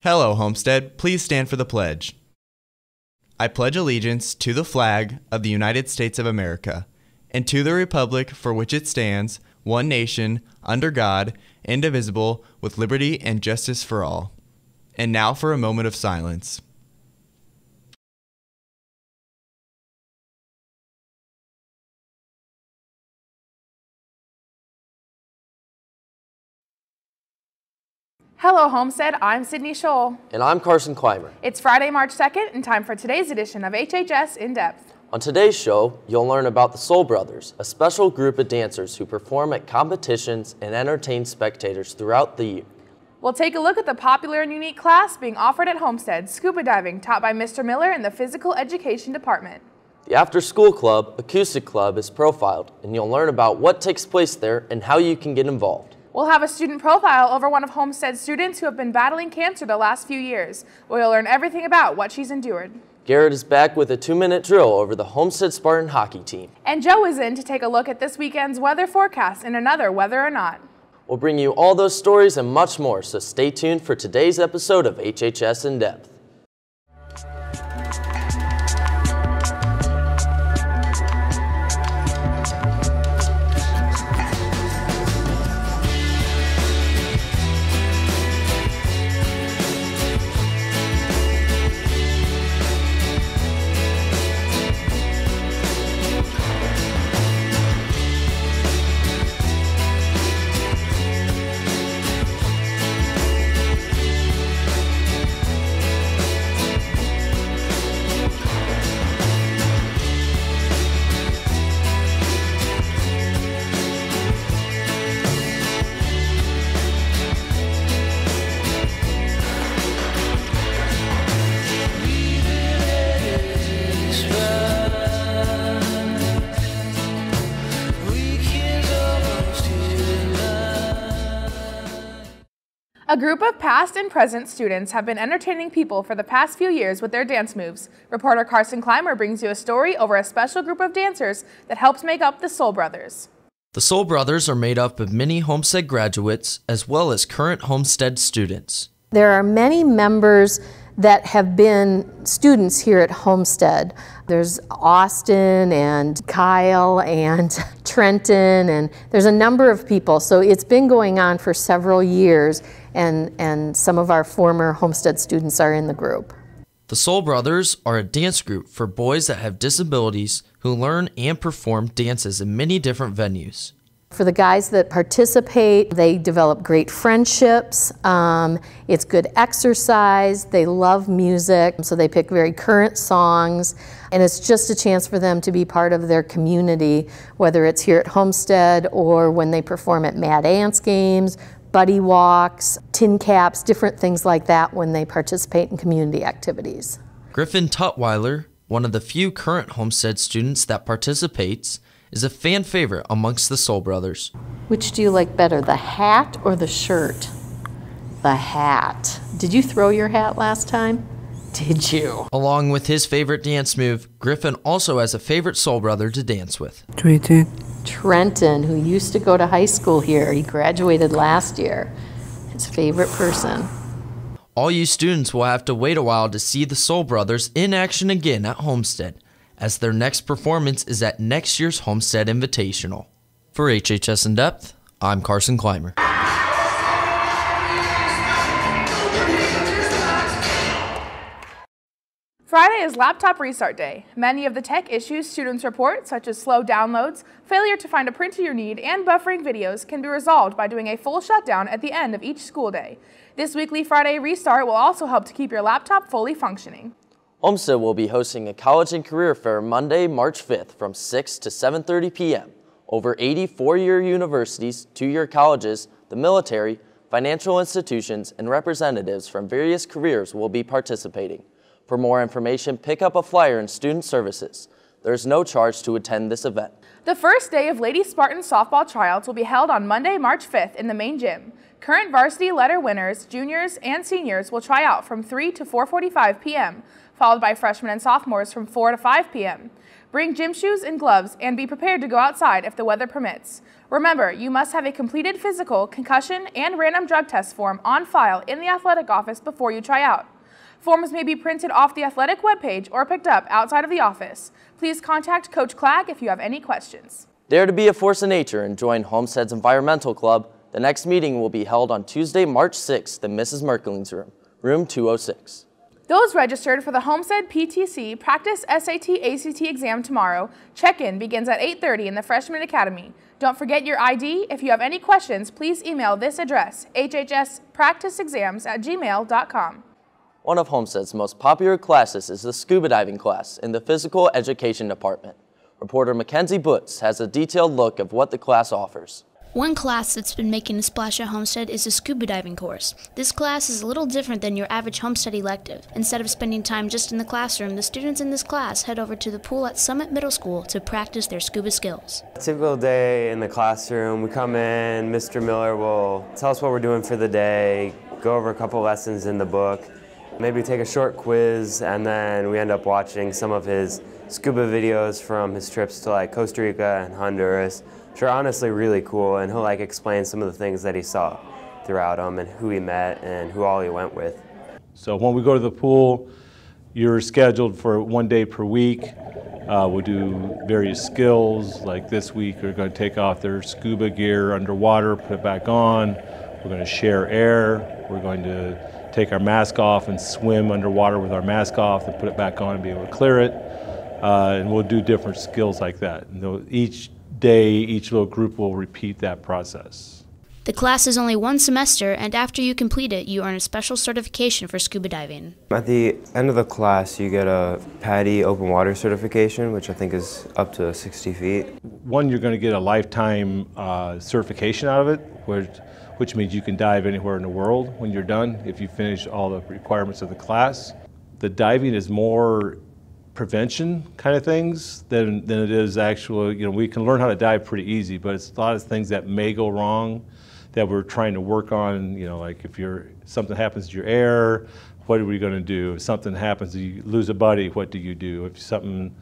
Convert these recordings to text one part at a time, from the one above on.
Hello, Homestead. Please stand for the pledge. I pledge allegiance to the flag of the United States of America and to the republic for which it stands, one nation, under God, indivisible, with liberty and justice for all. And now for a moment of silence. Hello, Homestead. I'm Sydney Scholl. And I'm Carson Clymer. It's Friday, March 2nd, and time for today's edition of HHS In Depth. On today's show, you'll learn about the Soul Brothers, a special group of dancers who perform at competitions and entertain spectators throughout the year. We'll take a look at the popular and unique class being offered at Homestead, Scuba Diving, taught by Mr. Miller in the Physical Education Department. The after-school club, Acoustic Club, is profiled, and you'll learn about what takes place there and how you can get involved. We'll have a student profile over one of Homestead's students who have been battling cancer the last few years, where you'll learn everything about what she's endured. Garrett is back with a 2-minute drill over the Homestead Spartan hockey team. And Joe is in to take a look at this weekend's weather forecast in another Whether or Not. We'll bring you all those stories and much more, so stay tuned for today's episode of HHS In Depth. A group of past and present students have been entertaining people for the past few years with their dance moves. Reporter Carson Clymer brings you a story over a special group of dancers that helps make up the Soul Brothers. The Soul Brothers are made up of many Homestead graduates as well as current Homestead students. There are many members that have been students here at Homestead. There's Austin and Kyle and Trenton, and there's a number of people. So it's been going on for several years, and some of our former Homestead students are in the group. The Soul Brothers are a dance group for boys that have disabilities who learn and perform dances in many different venues. For the guys that participate, they develop great friendships. It's good exercise. They love music, so they pick very current songs. And it's just a chance for them to be part of their community, whether it's here at Homestead or when they perform at Mad Ants games, buddy walks, tin caps, different things like that when they participate in community activities. Griffin Tutwiler, one of the few current Homestead students that participates, is a fan favorite amongst the Soul Brothers. Which do you like better, the hat or the shirt? The hat. Did you throw your hat last time? Did you? Along with his favorite dance move, Griffin also has a favorite Soul Brother to dance with. Trenton, who used to go to high school here. He graduated last year. His favorite person. All you students will have to wait a while to see the Soul Brothers in action again at Homestead, as their next performance is at next year's Homestead Invitational. For HHS In Depth, I'm Carson Clymer. Friday is Laptop Restart Day. Many of the tech issues students report, such as slow downloads, failure to find a printer you need, and buffering videos, can be resolved by doing a full shutdown at the end of each school day. This weekly Friday restart will also help to keep your laptop fully functioning. Homestead will be hosting a college and career fair Monday, March 5th from 6 to 7:30 p.m. Over 80 four-year universities, 2-year colleges, the military, financial institutions, and representatives from various careers will be participating. For more information, pick up a flyer in Student Services. There is no charge to attend this event. The first day of Lady Spartan softball tryouts will be held on Monday, March 5th in the main gym. Current varsity letter winners, juniors, and seniors will try out from 3 to 4:45 p.m. followed by freshmen and sophomores from 4 to 5 p.m. Bring gym shoes and gloves and be prepared to go outside if the weather permits. Remember, you must have a completed physical, concussion, and random drug test form on file in the athletic office before you try out. Forms may be printed off the athletic webpage or picked up outside of the office. Please contact Coach Clagg if you have any questions. Dare to be a force in nature and join Homestead's Environmental Club. The next meeting will be held on Tuesday, March 6th in Mrs. Merkeling's room, room 206. Those registered for the Homestead PTC Practice SAT/ACT exam tomorrow, check-in begins at 8:30 in the Freshman Academy. Don't forget your ID. If you have any questions, please email this address, hhspracticeexams@gmail.com. One of Homestead's most popular classes is the Scuba Diving Class in the Physical Education Department. Reporter Mackenzie Butz has a detailed look of what the class offers. One class that's been making a splash at Homestead is the scuba diving course. This class is a little different than your average Homestead elective. Instead of spending time just in the classroom, the students in this class head over to the pool at Summit Middle School to practice their scuba skills. A typical day in the classroom, we come in, Mr. Miller will tell us what we're doing for the day, go over a couple lessons in the book, maybe take a short quiz, and then we end up watching some of his scuba videos from his trips to like Costa Rica and Honduras, which are honestly really cool, and he'll explain some of the things that he saw throughout them and who he met and who all he went with. So when we go to the pool, you're scheduled for 1 day per week. We'll do various skills, like this week we're going to take off their scuba gear underwater, put it back on. We're going to share air. We're going to take our mask off and swim underwater with our mask off and put it back on and be able to clear it. And we'll do different skills like that. And each day, each little group will repeat that process. The class is only one semester, and after you complete it, you earn a special certification for scuba diving. At the end of the class, you get a PADI open water certification, which I think is up to 60 feet. One, you're going to get a lifetime certification out of it, which means you can dive anywhere in the world when you're done if you finish all the requirements of the class. The diving is more prevention kind of things than it is actual. We can learn how to dive pretty easy, but it's a lot of things that may go wrong that we're trying to work on. Like if something happens to your air, what are we going to do? If something happens, you lose a buddy, what do you do? If something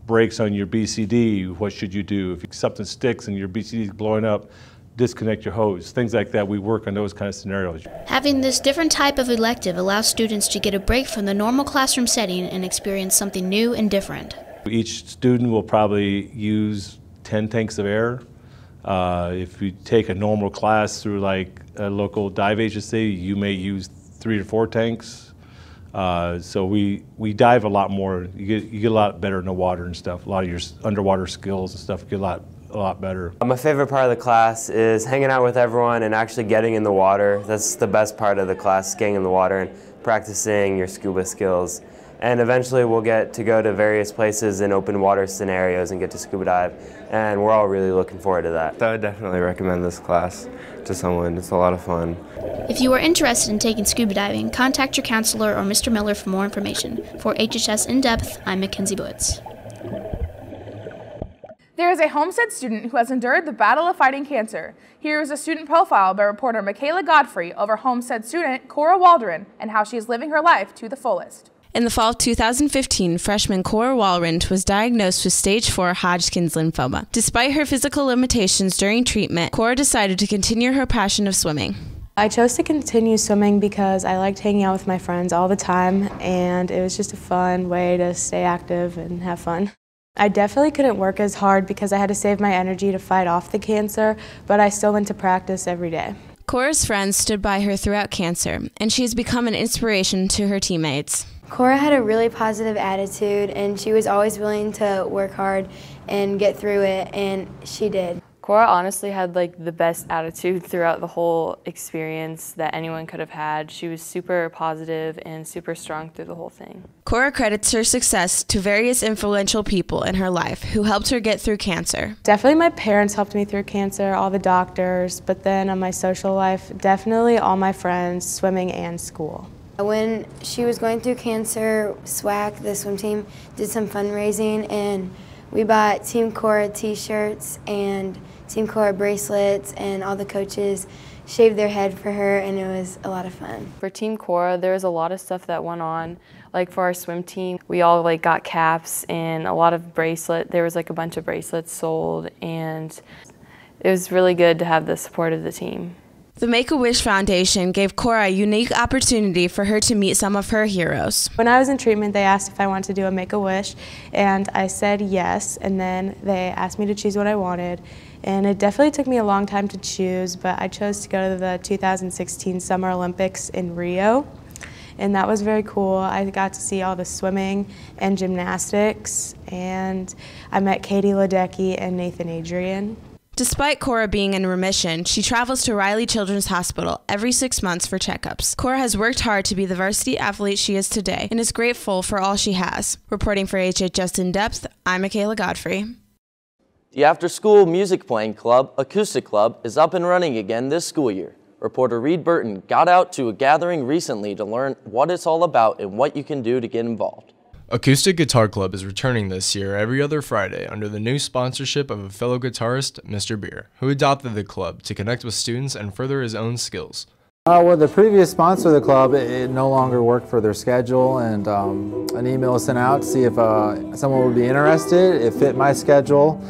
breaks on your BCD, what should you do? If something sticks and your BCD is blowing up, disconnect your hose, things like that. We work on those kind of scenarios. Having this different type of elective allows students to get a break from the normal classroom setting and experience something new and different. Each student will probably use 10 tanks of air. If you take a normal class through like a local dive agency, you may use 3 to 4 tanks. So we dive a lot more. You get a lot better in the water and stuff. A lot of your underwater skills and stuff get a lot better. My favorite part of the class is hanging out with everyone and actually getting in the water. That's the best part of the class, getting in the water and practicing your scuba skills. And eventually we'll get to go to various places in open water scenarios and get to scuba dive. And we're all really looking forward to that. I would definitely recommend this class to someone. It's a lot of fun. If you are interested in taking scuba diving, contact your counselor or Mr. Miller for more information. For HHS In Depth, I'm Mackenzie Butz. There is a Homestead student who has endured the battle of fighting cancer. Here is a student profile by reporter Michaela Godfrey over Homestead student Cora Walrond and how she is living her life to the fullest. In the fall of 2015, freshman Cora Walrond was diagnosed with stage 4 Hodgkin's lymphoma. Despite her physical limitations during treatment, Cora decided to continue her passion of swimming. I chose to continue swimming because I liked hanging out with my friends all the time, and it was just a fun way to stay active and have fun. I definitely couldn't work as hard because I had to save my energy to fight off the cancer, but I still went to practice every day. Cora's friends stood by her throughout cancer, and she has become an inspiration to her teammates. Cora had a really positive attitude, and she was always willing to work hard and get through it, and she did. Cora honestly had the best attitude throughout the whole experience that anyone could have had. She was super positive and super strong through the whole thing. Cora credits her success to various influential people in her life who helped her get through cancer. Definitely my parents helped me through cancer, all the doctors, but then on my social life, definitely all my friends, swimming and school. When she was going through cancer, SWAC, the swim team, did some fundraising, and We bought Team Cora t-shirts and Team Cora bracelets, and all the coaches shaved their head for her, and it was a lot of fun. For Team Cora, there was a lot of stuff that went on. Like for our swim team, we all got caps and a lot of there was a bunch of bracelets sold, and it was really good to have the support of the team. The Make-A-Wish Foundation gave Cora a unique opportunity for her to meet some of her heroes. When I was in treatment, they asked if I wanted to do a Make-A-Wish, and I said yes, and then they asked me to choose what I wanted. And it definitely took me a long time to choose, but I chose to go to the 2016 Summer Olympics in Rio, and that was very cool. I got to see all the swimming and gymnastics, and I met Katie Ledecky and Nathan Adrian. Despite Cora being in remission, she travels to Riley Children's Hospital every 6 months for checkups. Cora has worked hard to be the varsity athlete she is today and is grateful for all she has. Reporting for HHS In Depth, I'm Michaela Godfrey. The after-school music playing club, Acoustic Club, is up and running again this school year. Reporter Reed Burton got out to a gathering recently to learn what it's all about and what you can do to get involved. Acoustic Guitar Club is returning this year every other Friday under the new sponsorship of a fellow guitarist, Mr. Beer, who adopted the club to connect with students and further his own skills. Well, the previous sponsor of the club, it no longer worked for their schedule, and an email was sent out to see if someone would be interested. It fit my schedule.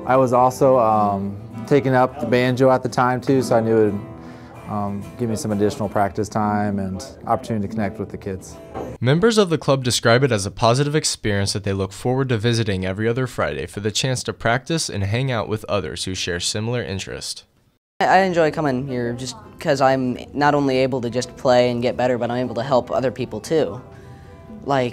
I was also taking up the banjo at the time too, so I knew it would give me some additional practice time and opportunity to connect with the kids. Members of the club describe it as a positive experience that they look forward to visiting every other Friday for the chance to practice and hang out with others who share similar interests. I enjoy coming here just because I'm not only able to just play and get better, but I'm able to help other people too. I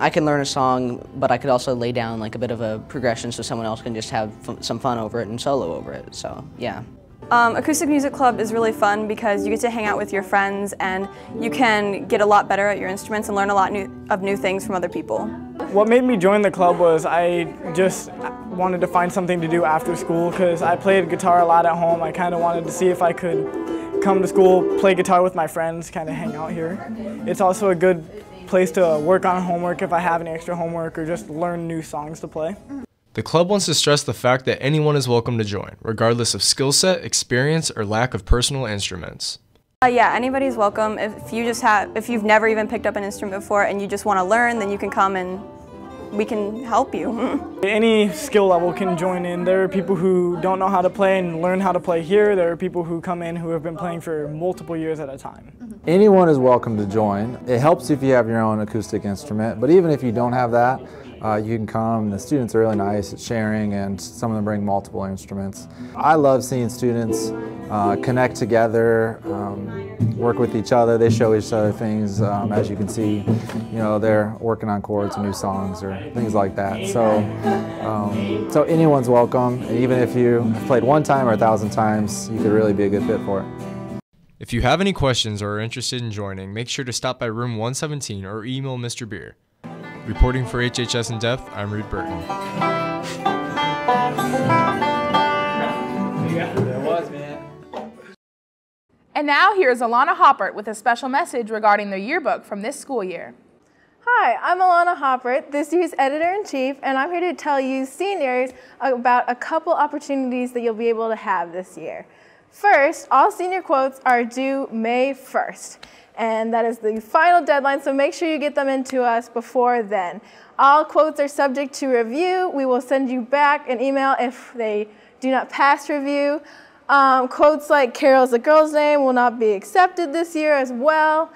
can learn a song, but I could also lay down a bit of a progression so someone else can just have some fun over it and solo over it, so yeah. Acoustic Music Club is really fun because you get to hang out with your friends and you can get a lot better at your instruments and learn a lot of new things from other people. What made me join the club was I just wanted to find something to do after school because I played guitar a lot at home. I kind of wanted to see if I could come to school, play guitar with my friends, kind of hang out here. It's also a good place to work on homework if I have any extra homework or just learn new songs to play. The club wants to stress the fact that anyone is welcome to join, regardless of skill set, experience, or lack of personal instruments. Yeah, anybody's welcome. If you've never even picked up an instrument before and you just want to learn, then you can come and we can help you. Any skill level can join in. There are people who don't know how to play and learn how to play here. There are people who come in who have been playing for multiple years at a time. Anyone is welcome to join. It helps if you have your own acoustic instrument, but even if you don't have that, you can come. The students are really nice at sharing, and some of them bring multiple instruments. I love seeing students connect together, work with each other. They show each other things, as you can see. They're working on chords and new songs or things like that. So anyone's welcome, and even if you have played one time or 1,000 times, you could really be a good fit for it. If you have any questions or are interested in joining, make sure to stop by room 117 or email Mr. Beer. Reporting for HHS In Depth, I'm Reed Burton. And now here's Alana Hoppert with a special message regarding the yearbook from this school year. Hi, I'm Alana Hoppert, this year's editor-in-chief, and I'm here to tell you seniors about a couple opportunities that you'll be able to have this year. First, all senior quotes are due May 1st. And that is the final deadline, so make sure you get them into us before then. All quotes are subject to review. We will send you back an email if they do not pass review. Quotes like Carol's a girl's name will not be accepted this year as well.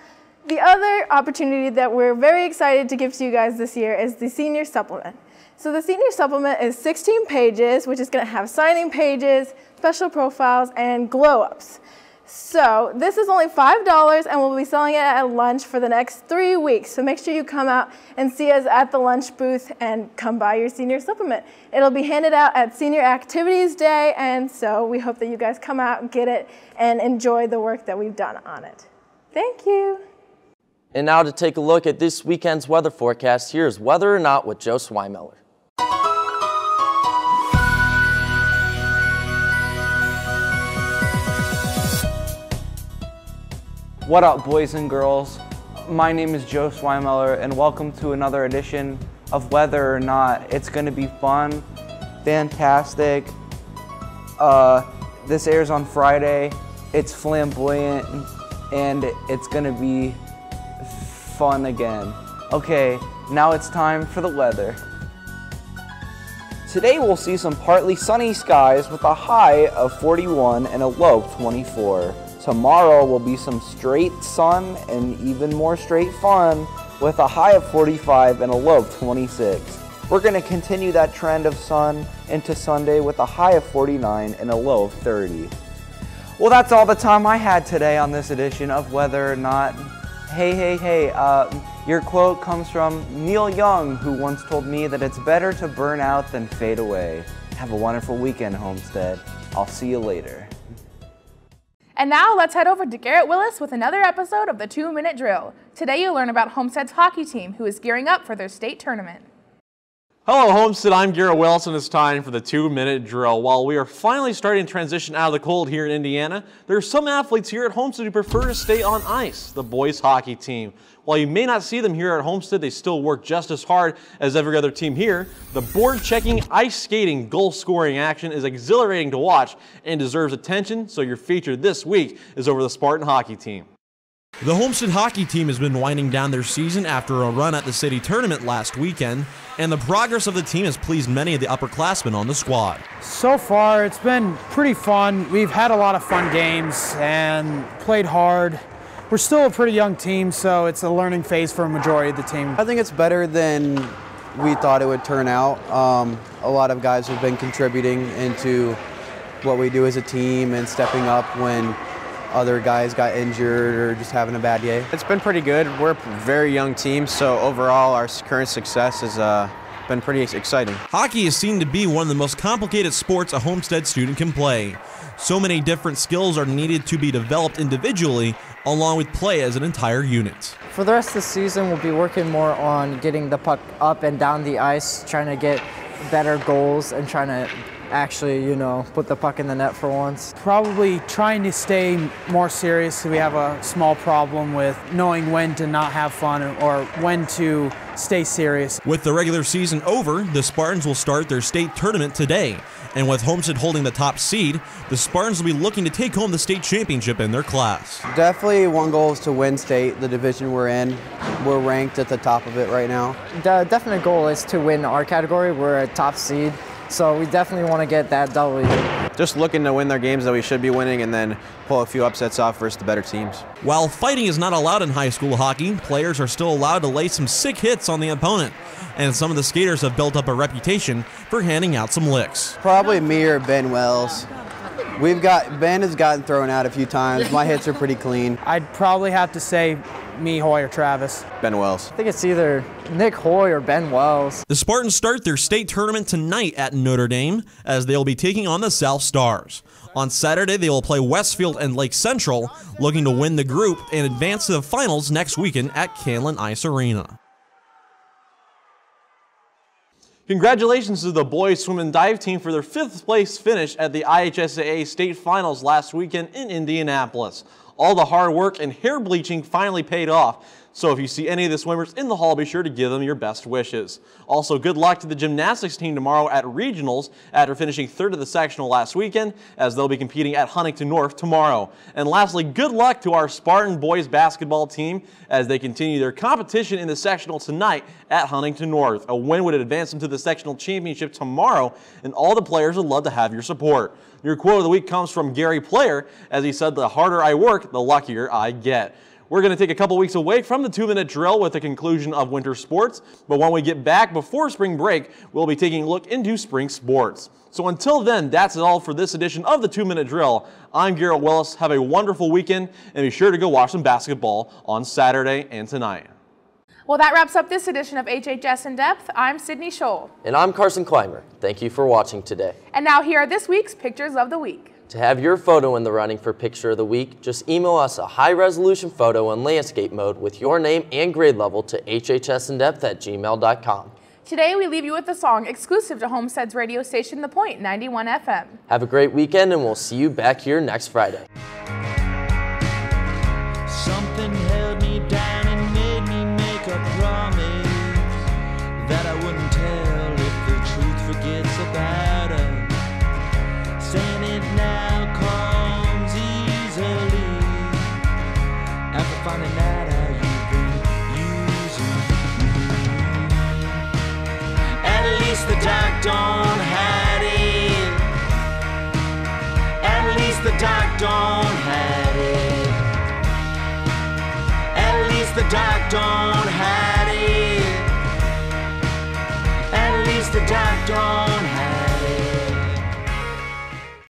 The other opportunity that we're very excited to give to you guys this year is the senior supplement. So the senior supplement is 16 pages, which is going to have signing pages, special profiles, and glow-ups. So this is only $5 and we'll be selling it at lunch for the next 3 weeks. So make sure you come out and see us at the lunch booth and come buy your senior supplement. It'll be handed out at Senior Activities Day, and so we hope that you guys come out, get it, and enjoy the work that we've done on it. Thank you. And now to take a look at this weekend's weather forecast, here's Weather or Not with Joe Sweimeller. What up, boys and girls? My name is Joe Sweimeller, and welcome to another edition of whether or not it's going to be fun, fantastic. This airs on Friday. It's flamboyant and it's going to be fun again. Okay, now it's time for the weather. Today we'll see some partly sunny skies with a high of 41 and a low of 24. Tomorrow will be some straight sun and even more straight fun with a high of 45 and a low of 26. We're going to continue that trend of sun into Sunday with a high of 49 and a low of 30. Well, that's all the time I had today on this edition of Whether or Not. Hey, your quote comes from Neil Young, who once told me that it's better to burn out than fade away. Have a wonderful weekend, Homestead. I'll see you later. And now let's head over to Garrett Willis with another episode of the 2-Minute Drill. Today you'll learn about Homestead's hockey team, who is gearing up for their state tournament. Hello Homestead, I'm Garrett Willis and it's time for the 2-Minute Drill. While we are finally starting to transition out of the cold here in Indiana, there are some athletes here at Homestead who prefer to stay on ice, the boys hockey team. While you may not see them here at Homestead, they still work just as hard as every other team here. The board-checking, ice-skating, goal-scoring action is exhilarating to watch and deserves attention, so your feature this week is over the Spartan hockey team. The Homestead hockey team has been winding down their season after a run at the city tournament last weekend, and the progress of the team has pleased many of the upperclassmen on the squad. So far, it's been pretty fun. We've had a lot of fun games and played hard. We're still a pretty young team, so it's a learning phase for a majority of the team. I think it's better than we thought it would turn out. A lot of guys have been contributing into what we do as a team and stepping up when other guys got injured or just having a bad day. It's been pretty good. We're a very young team, so overall our current success has been pretty exciting. Hockey is seen to be one of the most complicated sports a Homestead student can play. So many different skills are needed to be developed individually, along with play as an entire unit. For the rest of the season, we'll be working more on getting the puck up and down the ice, trying to get better goals and trying to actually, put the puck in the net for once. Probably trying to stay more serious. We have a small problem with knowing when to not have fun or when to stay serious. With the regular season over, the Spartans will start their state tournament today. And with Homestead holding the top seed, the Spartans will be looking to take home the state championship in their class. Definitely one goal is to win state, the division we're in. We're ranked at the top of it right now. The definite goal is to win our category. We're a top seed, so we definitely want to get that W. Just looking to win their games that we should be winning and then pull a few upsets off versus the better teams. While fighting is not allowed in high school hockey, players are still allowed to lay some sick hits on the opponent. And some of the skaters have built up a reputation for handing out some licks. Probably me or Ben Wells. Ben has gotten thrown out a few times. My hits are pretty clean. I'd probably have to say me, Hoy, or Travis. Ben Wells. I think it's either Nick Hoy or Ben Wells. The Spartans start their state tournament tonight at Notre Dame, as they'll be taking on the South Stars. On Saturday, they will play Westfield and Lake Central, looking to win the group and advance to the finals next weekend at Canlan Ice Arena. Congratulations to the boys swim and dive team for their 5th place finish at the IHSAA state finals last weekend in Indianapolis. All the hard work and hair bleaching finally paid off. So if you see any of the swimmers in the hall, be sure to give them your best wishes. Also, good luck to the gymnastics team tomorrow at regionals after finishing 3rd of the sectional last weekend, as they'll be competing at Huntington North tomorrow. And lastly, good luck to our Spartan boys basketball team as they continue their competition in the sectional tonight at Huntington North. A win would advance them to the sectional championship tomorrow, and all the players would love to have your support. Your quote of the week comes from Gary Player, as he said, "The harder I work, the luckier I get." We're going to take a couple weeks away from the 2-minute drill with the conclusion of winter sports, but when we get back before spring break, we'll be taking a look into spring sports. So until then, that's it all for this edition of the 2-minute drill. I'm Garrett Willis. Have a wonderful weekend, and be sure to go watch some basketball on Saturday and tonight. Well, that wraps up this edition of HHS In Depth. I'm Sydney Scholl. And I'm Carson Clymer. Thank you for watching today. And now here are this week's Pictures of the Week. To have your photo in the running for Picture of the Week, just email us a high-resolution photo in landscape mode with your name and grade level to hhsindepth@gmail.com. Today, we leave you with a song exclusive to Homestead's radio station, The Point 91 FM. Have a great weekend, and we'll see you back here next Friday. Something held me down and made me make a promise that I would least the doc don't hide it. At least the doc don't